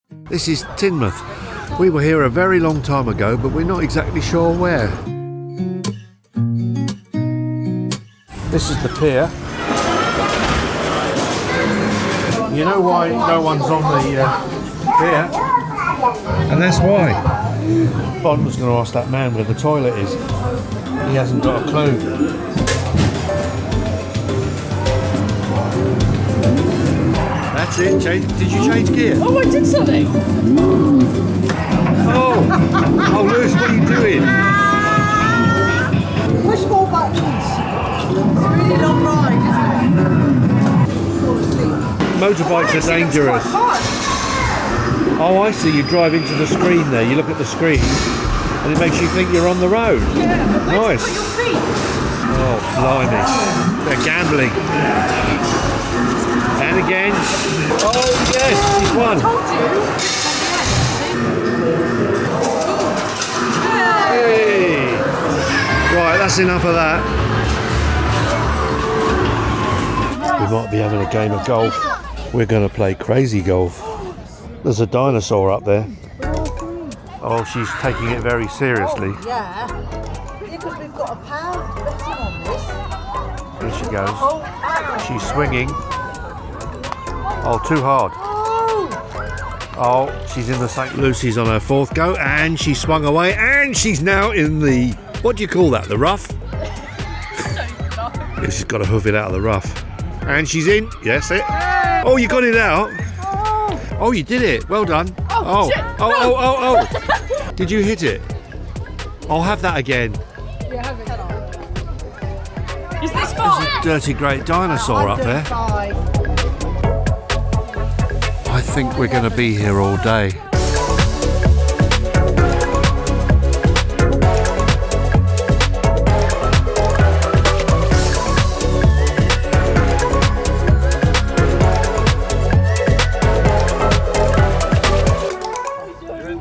This is Teignmouth. We were here a very long time ago, but we're not exactly sure where. This is the pier. You know why no one's on the pier? And that's why. Bond was going to ask that man where the toilet is. He hasn't got a clue. That's it. Did you change gear? Oh, I did something. Oh, Lewis, what are you doing? Push more buttons. It's a really long ride, isn't it? Motorbikes are dangerous. Oh, I see. You drive into the screen there. You look at the screen, and it makes you think you're on the road. Yeah, but nice. Put your feet. Oh, blimey. They're gambling. And again. Oh, yes, he's won. I told you. Hey. Right, that's enough of that. We might be having a game of golf. We're going to play crazy golf. There's a dinosaur up there. Oh, she's taking it very seriously. Yeah. Because we've got a pound betting on this. Here she goes. She's swinging. Oh, too hard. Oh, she's in the St. Lucy's on her fourth go, and she swung away, and she's now in the, what do you call that, the rough? Yeah, she's got to hoof it out of the rough. And she's in. Yes, it. Oh, you got it out. Oh, you did it. Well done. Oh, shit. Oh. Did you hit it? I'll have that again. Yeah, have it. Is this There's a dirty great dinosaur up there. I think we're going to be here all day.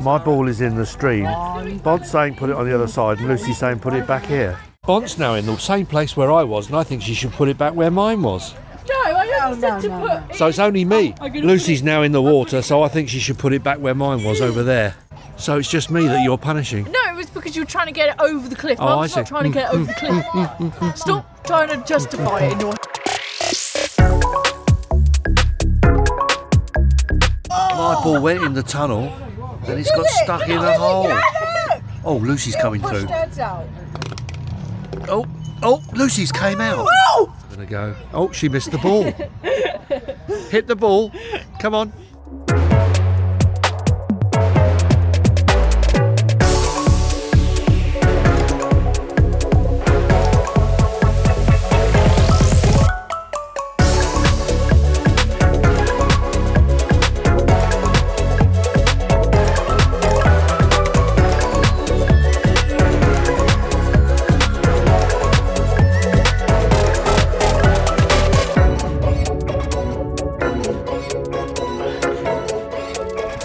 My ball is in the stream. Bod's saying put it on the other side, and Lucy's saying put it back here. Bod's now in the same place where I was, and I think she should put it back where mine was. No, I only said to put. So it's only me. Lucy's now in the water, so I think she should put it back where mine was, over there. So it's just me that you're punishing. No, it was because you were trying to get it over the cliff. Oh, Mum's I not see. trying to get it over the cliff. Stop trying to justify it in your. My ball went in the tunnel, then it's got stuck in a hole. Oh, Lucy's coming through. Oh, Lucy's came out. I'm gonna go. Oh, she missed the ball. Hit the ball. Come on.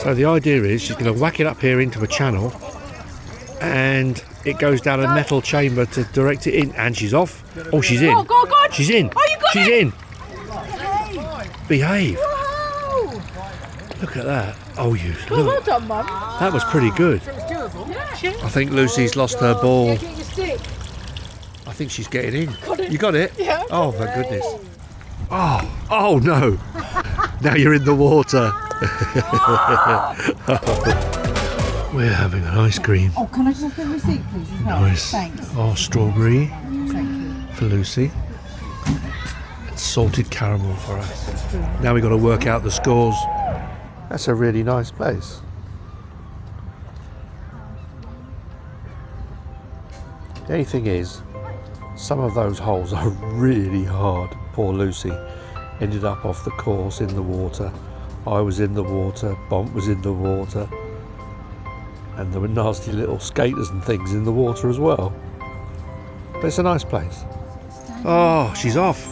So the idea is she's going to whack it up here into a channel, and it goes down a metal chamber to direct it in, and she's off. Oh, she's in. Oh, God. She's in. Oh, you got she's it. in. Behave. Whoa. Look at that. Oh, you Oh, look. well done, Mum. That was pretty good. Yeah. I think Lucy's lost her ball. Get your stick. I think she's getting in. Got it. You got it? Yeah. Oh, my goodness. Oh no. Now you're in the water. We're having an ice cream. Oh, can I just have the receipt, please? As well? Nice. Thanks. Oh, strawberry Thank you. for Lucy. And salted caramel for us. Now we've got to work out the scores. That's a really nice place. The only thing is, some of those holes are really hard. Poor Lucy ended up off the course in the water. I was in the water, Bont was in the water, and there were nasty little skaters and things in the water as well. But it's a nice place. Oh, she's off.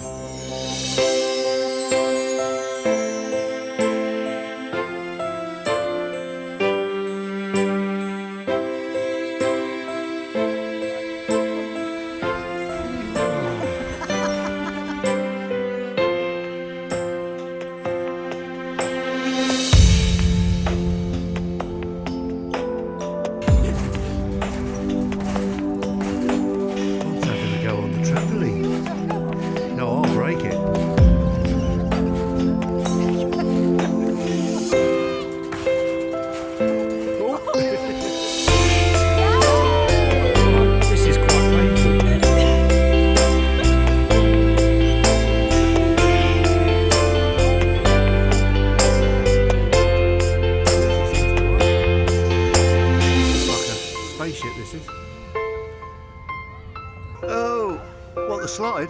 slide?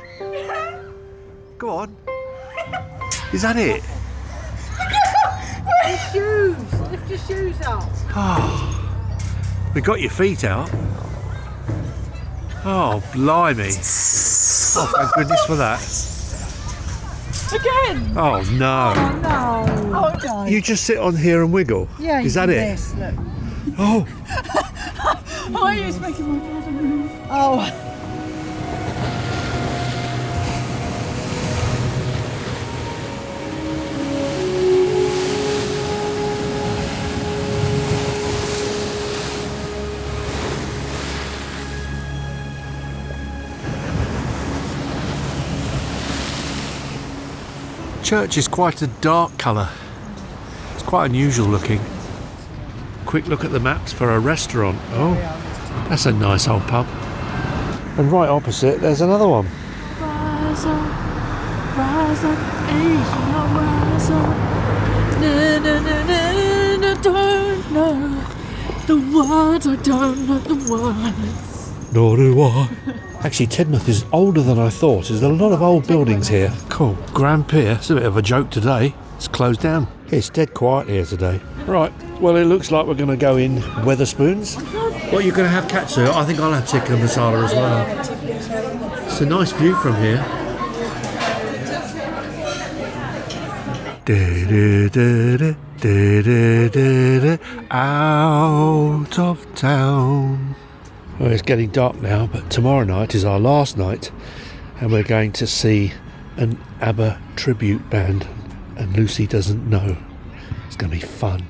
Go on. Is that it? Your shoes. Lift your shoes up. Oh, we got your feet out. Oh, blimey. Oh, thank goodness for that. Again! Oh, no. No. Oh, no. You just sit on here and wiggle? Yeah. Is that it? Yes, look. Oh, Oh, it's making my bladder move. Oh. church is quite a dark colour. It's quite unusual looking. Quick look at the maps for a restaurant. Oh, that's a nice old pub. And right opposite, there's another one. Rise up, Asian, rise up. Na, na, na, na, na, don't know the words, I don't know the words. Nor do I. Actually, Teignmouth is older than I thought. There's a lot of old buildings here. Cool. Grand Pier. It's a bit of a joke today. It's closed down. It's dead quiet here today. Right. Well, it looks like we're going to go in Wetherspoons. What, you're going to have katsu? I think I'll have tikka masala as well. It's a nice view from here. Out of town. Well, it's getting dark now, but tomorrow night is our last night, and we're going to see an ABBA tribute band, and Lucy doesn't know. It's going to be fun.